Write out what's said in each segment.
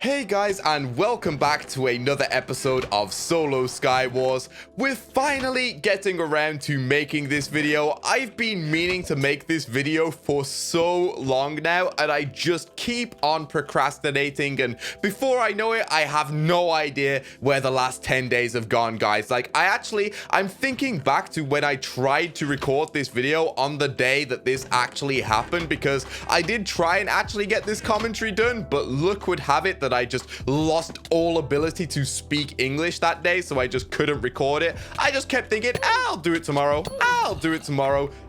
Hey guys, and welcome back to another episode of Solo Skywars. We're finally getting around to making this video. I've been meaning to make this video for so long now, and I just keep on procrastinating, and before I know it, I have no idea where the last 10 days have gone, guys. I'm thinking back to when I tried to record this video on the day that this actually happened, because I did try and actually get this commentary done, but look would have it that I just lost all ability to speak English that day, so I just couldn't record it. I just kept thinking, I'll do it tomorrow,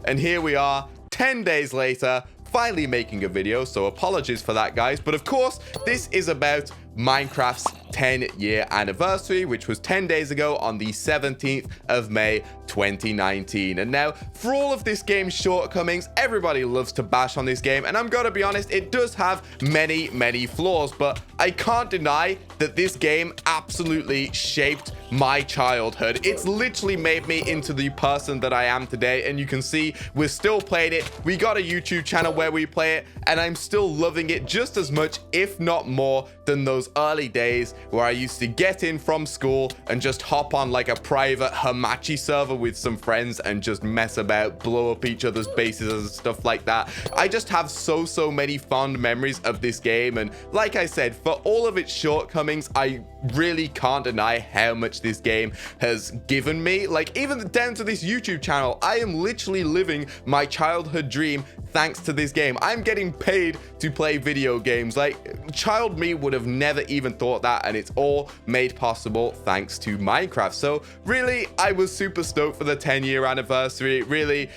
and here we are 10 days later, finally making a video, so apologies for that, guys. But of course, this is about Minecraft's 10-year anniversary, which was 10 days ago on the 17th of May 2019. And now, for all of this game's shortcomings, everybody loves to bash on this game, and I'm gonna be honest, it does have many flaws, but I can't deny that this game absolutely shaped my childhood. It's literally made me into the person that I am today, and you can see we're still playing it. We got a YouTube channel where we play it, and I'm still loving it just as much, if not more, than those early days where I used to get in from school and just hop on like a private Hamachi server with some friends and just mess about, blow up each other's bases and stuff like that. I just have so many fond memories of this game, and like I said, for all of its shortcomings, I really can't deny how much this game has given me. Like, even down to this YouTube channel, I am literally living my childhood dream thanks to this game. I'm getting paid to play video games. Like, child me would have never even thought that, and it's all made possible thanks to Minecraft. So really, I was super stoked for the 10-year anniversary. It really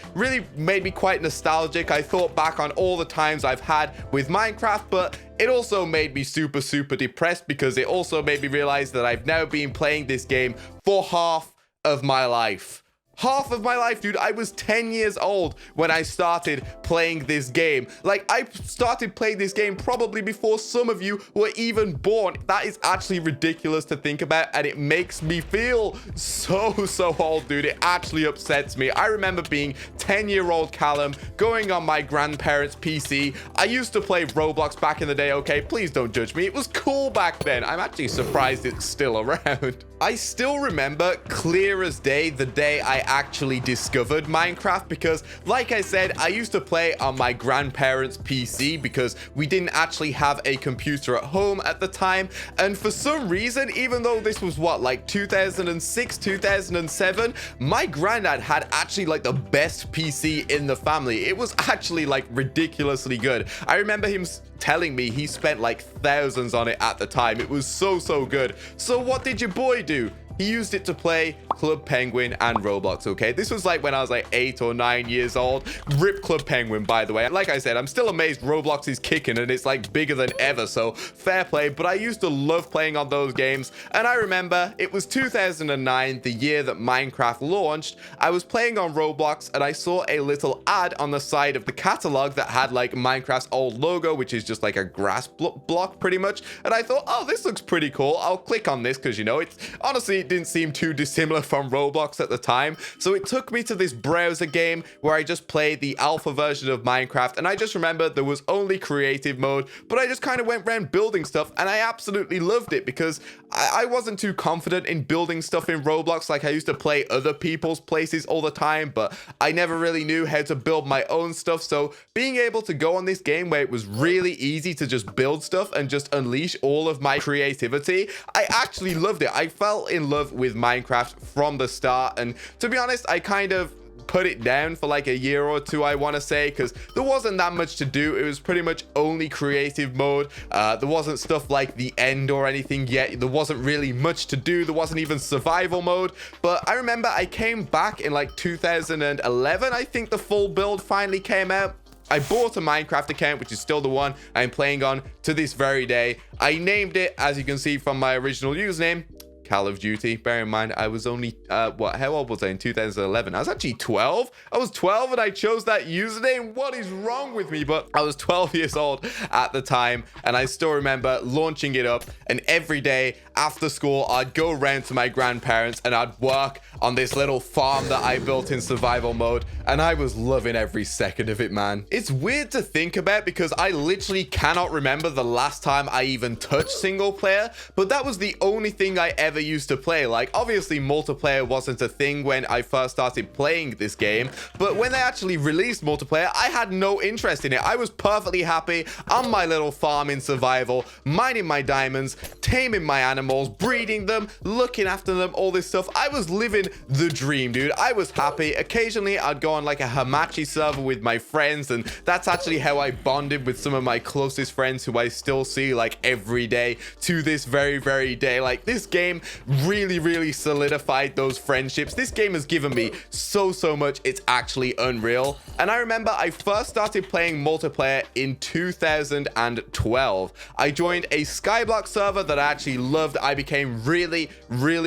made me quite nostalgic. I thought back on all the times I've had with Minecraft, but it also made me super depressed, because it also made me realize that I've now been playing this game for half of my life. Half of my life, dude. I was 10 years old when I started playing this game. Like, I started playing this game probably before some of you were even born. That is actually ridiculous to think about, and it makes me feel so old, dude. It actually upsets me. I remember being 10-year-old Callum, going on my grandparents' PC. I used to play Roblox back in the day, okay? Please don't judge me. It was cool back then. I'm actually surprised it's still around. I still remember clear as day the day I actually discovered Minecraft, because like I said, I used to play on my grandparents' PC because we didn't actually have a computer at home at the time. And for some reason, even though this was what, like 2006, 2007, my granddad had actually like the best PC in the family. It was actually like ridiculously good. I remember him telling me he spent like thousands on it at the time. It was so good. So what did your boy do? He used it to play Club Penguin and Roblox, okay? This was like when I was like 8 or 9 years old. Rip Club Penguin, by the way. Like I said, I'm still amazed Roblox is kicking and it's like bigger than ever, so fair play. But I used to love playing on those games. And I remember it was 2009, the year that Minecraft launched. I was playing on Roblox and I saw a little ad on the side of the catalog that had like Minecraft's old logo, which is just like a grass block pretty much. And I thought, oh, this looks pretty cool. I'll click on this because, you know, it's honestly, it didn't seem too dissimilar from Roblox at the time. So it took me to this browser game where I just played the alpha version of Minecraft, and I just remember there was only creative mode, but I just kind of went around building stuff, and I absolutely loved it because I wasn't too confident in building stuff in Roblox. Like, I used to play other people's places all the time, but I never really knew how to build my own stuff. So being able to go on this game where it was really easy to just build stuff and just unleash all of my creativity, I actually loved it. I fell in love with Minecraft from the start, and to be honest, I kind of put it down for like a year or two, I want to say, because there wasn't that much to do. It was pretty much only creative mode. There wasn't stuff like the end or anything yet. There wasn't really much to do. There wasn't even survival mode. But I remember I came back in like 2011. I think the full build finally came out. I bought a Minecraft account, which is still the one I'm playing on to this very day. I named it, as you can see from my original username, Call of Duty. Bear in mind, I was only, how old was I in 2011? I was actually 12. I was 12 and I chose that username. What is wrong with me? But I was 12 years old at the time, and I still remember launching it up, and every day after school, I'd go around to my grandparents and I'd work on this little farm that I built in survival mode, and I was loving every second of it, man. It's weird to think about because I literally cannot remember the last time I even touched single player, but that was the only thing I ever used to play. Like, obviously multiplayer wasn't a thing when I first started playing this game, but when they actually released multiplayer, I had no interest in it. I was perfectly happy on my little farm in survival, mining my diamonds, taming my animals, breeding them, looking after them, all this stuff. I was living the dream, dude. I was happy. Occasionally I'd go on like a Hamachi server with my friends, and that's actually how I bonded with some of my closest friends who I still see like every day to this very day. Like, this game really solidified those friendships. This game has given me so much. It's actually unreal. And I remember I first started playing multiplayer in 2012. I joined a Skyblock server that I actually loved. I became really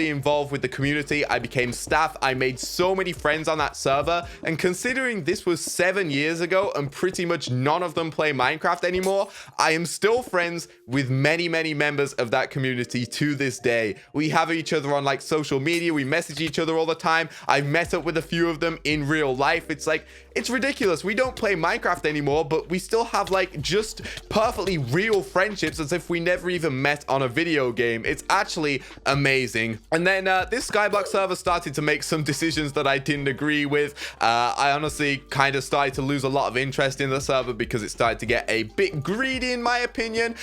involved with the community. I became staff. I made so many friends on that server, and considering this was 7 years ago and pretty much none of them play Minecraft anymore, I am still friends with many members of that community to this day. We have each other on like social media. We message each other all the time. I've met up with a few of them in real life. It's like, it's ridiculous. We don't play Minecraft anymore, but we still have like just perfectly real friendships as if we never even met on a video game. It's actually amazing. And then this Skyblock server started to make some decisions that I didn't agree with. I honestly kind of started to lose a lot of interest in the server because it started to get a bit greedy in my opinion.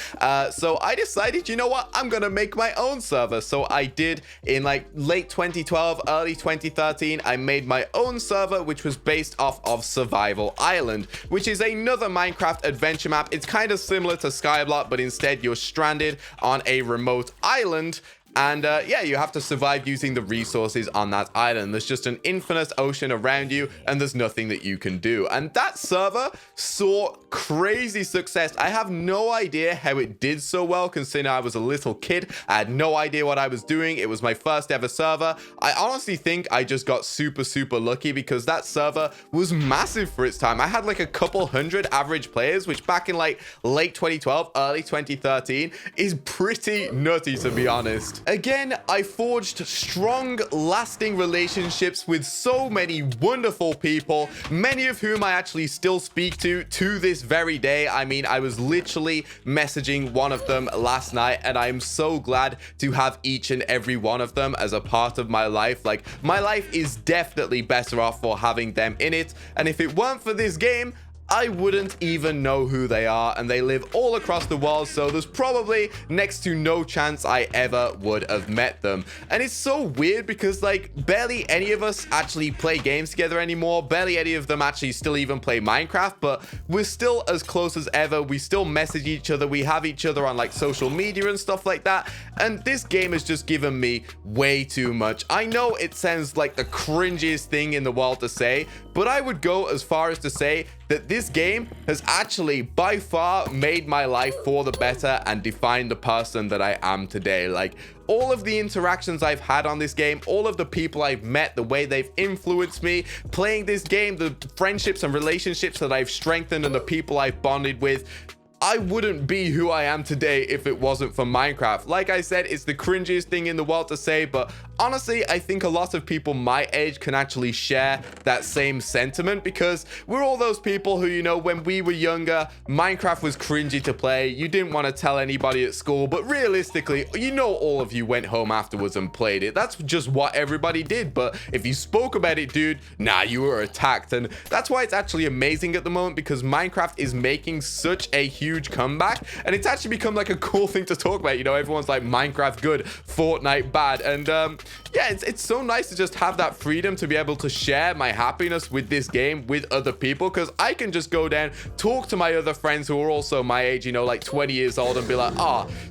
So I decided, you know what, I'm gonna make my own server. So I did in like late 2012, early 2013. I made my own server, which was based off of Survival Island, which is another Minecraft adventure map. It's kind of similar to Skyblock, but instead you're stranded on a remote island. And yeah, you have to survive using the resources on that island. There's just an infinite ocean around you, and there's nothing that you can do. And that server saw crazy success. I have no idea how it did so well, considering I was a little kid. I had no idea what I was doing. It was my first ever server. I honestly think I just got super lucky because that server was massive for its time. I had like a couple hundred average players, which back in like late 2012, early 2013 is pretty nutty, to be honest. Again, I forged strong, lasting relationships with so many wonderful people, many of whom I actually still speak to this very day. I mean, I was literally messaging one of them last night, and I am so glad to have each and every one of them as a part of my life. Like, my life is definitely better off for having them in it, and if it weren't for this game, I wouldn't even know who they are, and they live all across the world, so there's probably next to no chance I ever would have met them. And it's so weird because like barely any of us actually play games together anymore. Barely any of them actually still even play Minecraft, but we're still as close as ever. We still message each other. We have each other on like social media and stuff like that. And this game has just given me way too much. I know it sounds like the cringiest thing in the world to say, but I would go as far as to say that this game has actually by far made my life for the better and defined the person that I am today. Like, all of the interactions I've had on this game, all of the people I've met, the way they've influenced me playing this game, the friendships and relationships that I've strengthened, and the people I've bonded with, I wouldn't be who I am today if it wasn't for Minecraft. Like I said, it's the cringiest thing in the world to say, but honestly, I think a lot of people my age can actually share that same sentiment, because we're all those people who, you know, when we were younger, Minecraft was cringy to play. You didn't want to tell anybody at school, but realistically, you know, all of you went home afterwards and played it. That's just what everybody did. But if you spoke about it, dude, nah, you were attacked. And that's why it's actually amazing at the moment, because Minecraft is making such a huge comeback, and it's actually become like a cool thing to talk about. You know, everyone's like, Minecraft good, Fortnite bad. And yeah, it's so nice to just have that freedom to be able to share my happiness with this game with other people, because I can just go down, talk to my other friends who are also my age, you know, like 20 years old, and be like,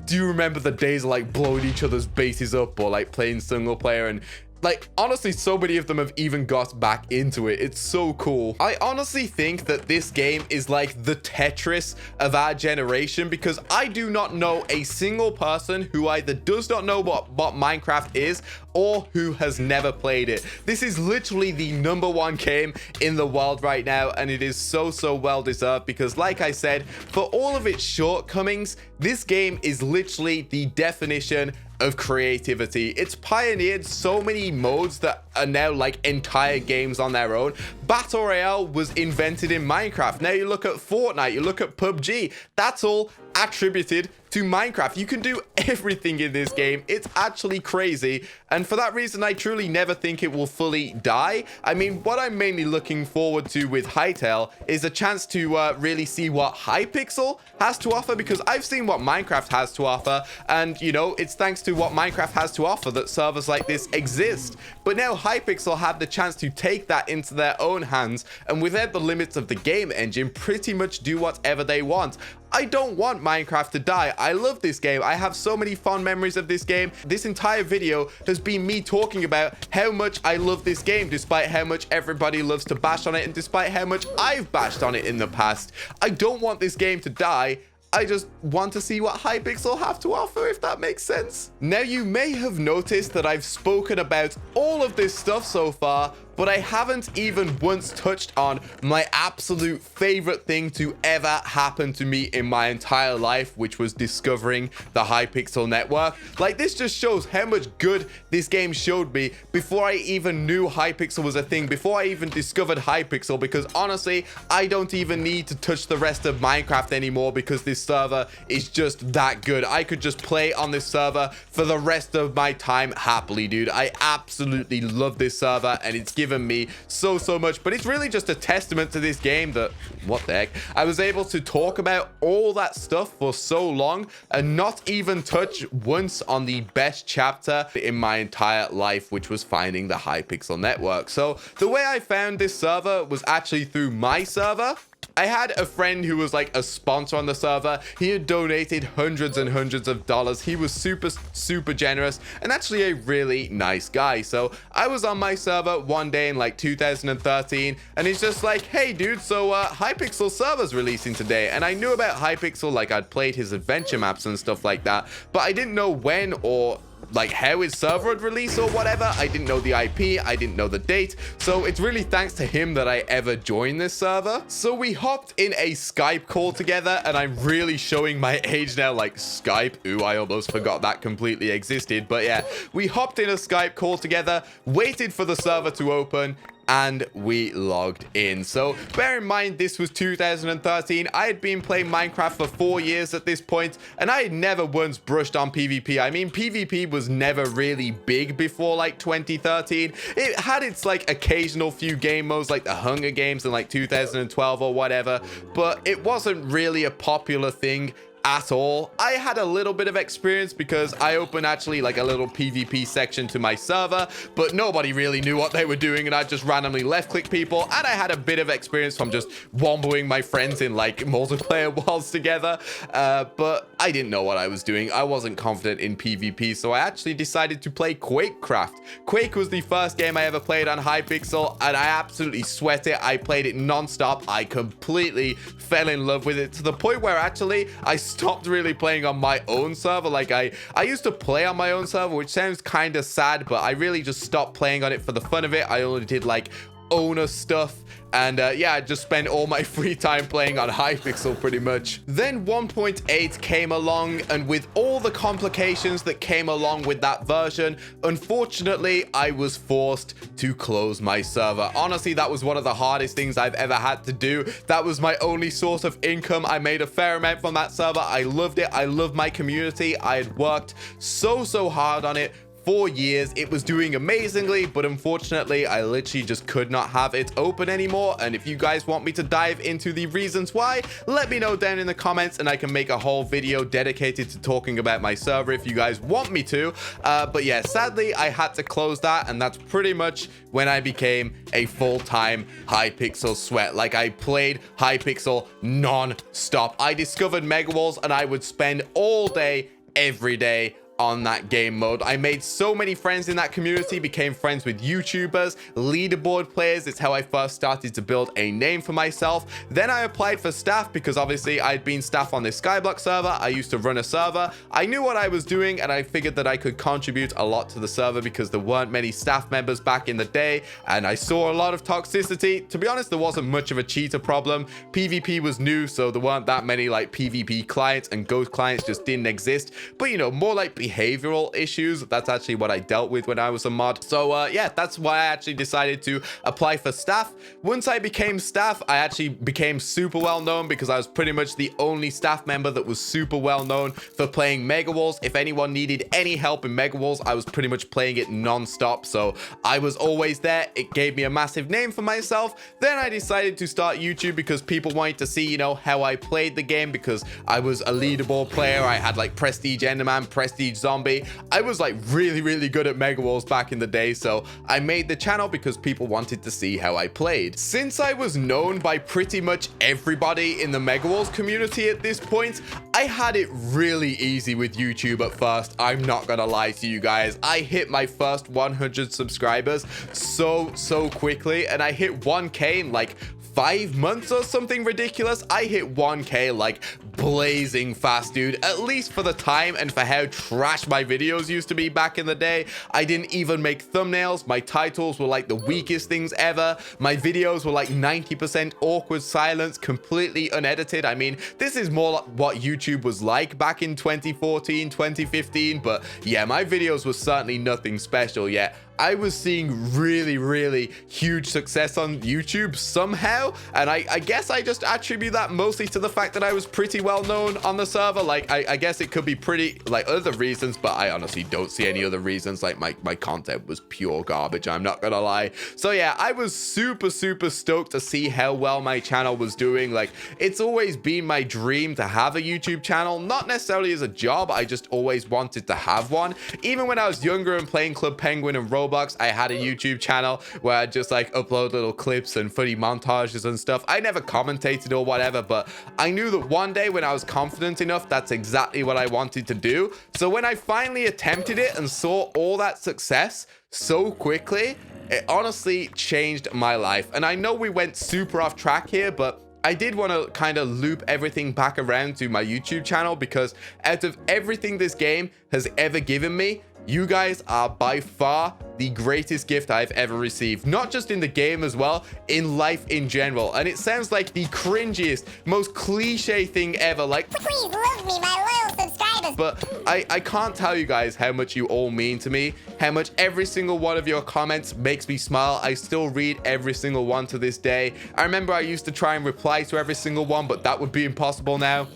do you remember the days of like blowing each other's bases up or like playing single player? And like, honestly, so many of them have even got back into it. It's so cool. I honestly think that this game is like the Tetris of our generation, because I do not know a single person who either does not know what Minecraft is or who has never played it. This is literally the #1 game in the world right now, and it is so well deserved, because like I said, for all of its shortcomings, this game is literally the definition of creativity. It's pioneered so many modes that are now like entire games on their own. Battle Royale was invented in Minecraft. Now you look at Fortnite, you look at PUBG, that's all attributed to Minecraft. You can do everything in this game. It's actually crazy, and for that reason, I truly never think it will fully die. I mean, what I'm mainly looking forward to with Hytale is a chance to really see what Hypixel has to offer, because I've seen what Minecraft has to offer, and you know, it's thanks to what Minecraft has to offer that servers like this exist. But now Hypixel have the chance to take that into their own hands, and without the limits of the game engine, pretty much do whatever they want. I don't want Minecraft to die. I love this game. I have so many fond memories of this game. This entire video has been me talking about how much I love this game, despite how much everybody loves to bash on it, and despite how much I've bashed on it in the past. I don't want this game to die. I just want to see what Hypixel have to offer, if that makes sense. Now, you may have noticed that I've spoken about all of this stuff so far, but I haven't even once touched on my absolute favorite thing to ever happen to me in my entire life, which was discovering the Hypixel network. Like, this just shows how much good this game showed me before I even knew Hypixel was a thing, before I even discovered Hypixel, because honestly, I don't even need to touch the rest of Minecraft anymore, because this server is just that good. I could just play on this server for the rest of my time happily, dude. I absolutely love this server, and it's given me so much. But it's really just a testament to this game that, what the heck, I was able to talk about all that stuff for so long and not even touch once on the best chapter in my entire life, which was finding the Hypixel network. So the way I found this server was actually through my server. I had a friend who was like a sponsor on the server. He had donated hundreds and hundreds of dollars. He was super generous and actually a really nice guy. So I was on my server one day in like 2013, and he's just like, hey dude, so Hypixel server's releasing today. And I knew about Hypixel, like I'd played his adventure maps and stuff like that, but I didn't know when or like how his server would release or whatever. I didn't know the IP, I didn't know the date, so it's really thanks to him that I ever joined this server. So we hopped in a Skype call together, and I'm really showing my age now, like Skype. Ooh, I almost forgot that completely existed. But yeah, we hopped in a Skype call together, waited for the server to open, and we logged in. So bear in mind, this was 2013. I had been playing Minecraft for 4 years at this point, and I had never once brushed on PvP. I mean, PvP was never really big before like 2013. It had its like occasional few game modes like the Hunger Games in like 2012 or whatever, but it wasn't really a popular thing at all. I had a little bit of experience because I opened actually like a little PvP section to my server, but nobody really knew what they were doing, and I just randomly left click people, and I had a bit of experience from just womboing my friends in like multiplayer walls together, but I didn't know what I was doing. I wasn't confident in PvP, so I actually decided to play Quakecraft. Quake was the first game I ever played on Hypixel, and I absolutely sweat it. I played it non-stop. I completely fell in love with it to the point where actually I stopped really playing on my own server. Like I used to play on my own server, which sounds kind of sad, but I really just stopped playing on it for the fun of it. I only did like owner stuff, and yeah, I just spent all my free time playing on Hypixel pretty much. Then 1.8 came along, and with all the complications that came along with that version, unfortunately I was forced to close my server. Honestly, that was one of the hardest things I've ever had to do. That was my only source of income. I made a fair amount from that server. I loved it. I loved my community. I had worked so hard on it 4 years. It was doing amazingly, but unfortunately I literally just could not have it open anymore. And if you guys want me to dive into the reasons why, let me know down in the comments, and I can make a whole video dedicated to talking about my server if you guys want me to. But yeah, sadly I had to close that, and that's pretty much when I became a full-time Hypixel sweat. Like, I played Hypixel non-stop. I discovered Mega Walls, and I would spend all day every day on that game mode. I made so many friends in that community, became friends with YouTubers, leaderboard players. It's how I first started to build a name for myself. Then I applied for staff because obviously I'd been staff on this Skyblock server. I used to run a server. I knew what I was doing, and I figured that I could contribute a lot to the server because there weren't many staff members back in the day, and I saw a lot of toxicity. To be honest, there wasn't much of a cheater problem. PvP was new, so there weren't that many like PvP clients, and ghost clients just didn't exist. But you know, more like behavioral issues. That's actually what I dealt with when I was a mod. So yeah, that's why I actually decided to apply for staff. Once I became staff, I actually became super well known because I was pretty much the only staff member that was super well known for playing Mega Walls. If anyone needed any help in Mega Walls, I was pretty much playing it non-stop, so I was always there. It gave me a massive name for myself. Then I decided to start YouTube because people wanted to see, you know, how I played the game, because I was a leaderboard player. I had like Prestige Enderman, Prestige Zombie. I was like really good at Mega Walls back in the day, so I made the channel because people wanted to see how I played. Since I was known by pretty much everybody in the Mega Walls community at this point, I had it really easy with YouTube at first. I'm not gonna lie to you guys. I hit my first 100 subscribers so quickly, and I hit 1K in like 5 months or something ridiculous. I hit 1K like blazing fast, dude, at least for the time and for how trash my videos used to be back in the day. I didn't even make thumbnails. My titles were like the weakest things ever. My videos were like 90% awkward silence, completely unedited. I mean, this is more like what YouTube was like back in 2014, 2015, but yeah, my videos were certainly nothing special yet. I was seeing really huge success on YouTube somehow, and I guess I just attribute that mostly to the fact that I was pretty well known on the server. Like, I guess it could be pretty like other reasons, but I honestly don't see any other reasons. Like, my content was pure garbage, I'm not gonna lie. So yeah, I was super stoked to see how well my channel was doing. Like, it's always been my dream to have a YouTube channel, not necessarily as a job. I just always wanted to have one. Even when I was younger and playing Club Penguin and Roblox, I had a YouTube channel where I just like upload little clips and funny montages and stuff. I never commentated or whatever, but I knew that one day when I was confident enough, that's exactly what I wanted to do. So when I finally attempted it and saw all that success so quickly, it honestly changed my life. And I know we went super off track here, but I did want to kind of loop everything back around to my YouTube channel, because out of everything this game has ever given me, you guys are by far the greatest gift I've ever received. Not just in the game as well, in life in general. And it sounds like the cringiest, most cliche thing ever. Like, please love me, my loyal subscribers. But I can't tell you guys how much you all mean to me, how much every single one of your comments makes me smile. I still read every single one to this day. I remember I used to try and reply to every single one, but that would be impossible now.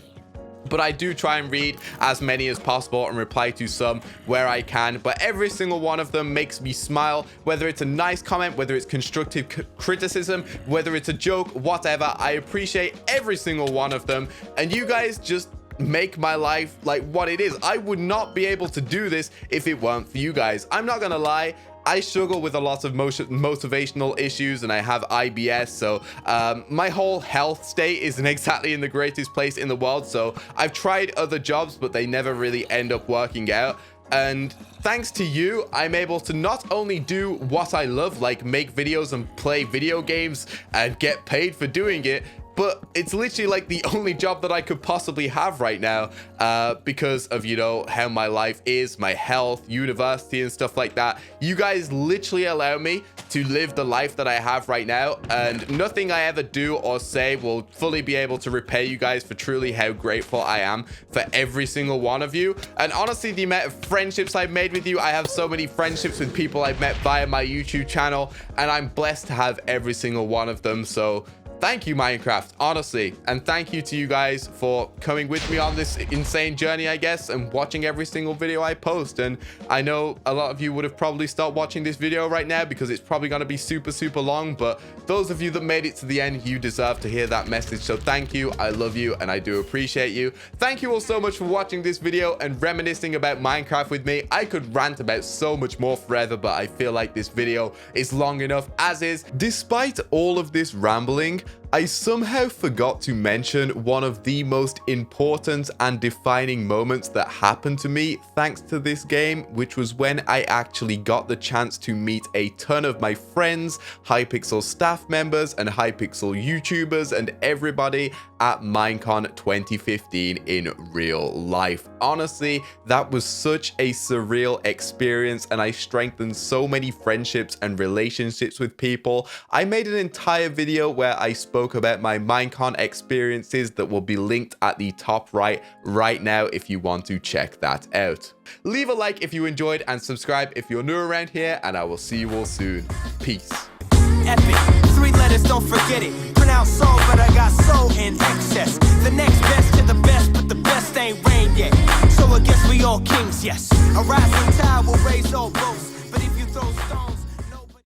But I do try and read as many as possible and reply to some where I can. But every single one of them makes me smile, whether it's a nice comment, whether it's constructive criticism, whether it's a joke, whatever. I appreciate every single one of them. And you guys just make my life like what it is. I would not be able to do this if it weren't for you guys. I'm not gonna lie, I struggle with a lot of motivational issues, and I have IBS, so my whole health state isn't exactly in the greatest place in the world. So I've tried other jobs, but they never really end up working out. And thanks to you, I'm able to not only do what I love, like make videos and play video games and get paid for doing it, but it's literally like the only job that I could possibly have right now, because of, you know, how my life is, my health, university and stuff like that. You guys literally allow me to live the life that I have right now, and nothing I ever do or say will fully be able to repay you guys for truly how grateful I am for every single one of you. And honestly, the amount of friendships I've made with you, I have so many friendships with people I've met via my YouTube channel, and I'm blessed to have every single one of them. So thank you, Minecraft, honestly. And thank you to you guys for coming with me on this insane journey, I guess, and watching every single video I post. And I know a lot of you would have probably stopped watching this video right now because it's probably going to be super long. But those of you that made it to the end, you deserve to hear that message. So thank you. I love you and I do appreciate you. Thank you all so much for watching this video and reminiscing about Minecraft with me. I could rant about so much more forever, but I feel like this video is long enough as is. Despite all of this rambling, I somehow forgot to mention one of the most important and defining moments that happened to me thanks to this game, which was when I actually got the chance to meet a ton of my friends, Hypixel staff members, and Hypixel YouTubers, and everybody at Minecon 2015 in real life. Honestly, that was such a surreal experience, and I strengthened so many friendships and relationships with people. I made an entire video where I spoke about my Minecon experiences that will be linked at the top right now if you want to check that out. Leave a like if you enjoyed and subscribe if you're new around here, and I will see you all soon. Peace. Epic, 3 letters, don't forget it. Pronounce soul, but I got soul in excess. The next best to the best, but the best ain't rain yet. So I guess we all kings, yes. A rising tide will raise all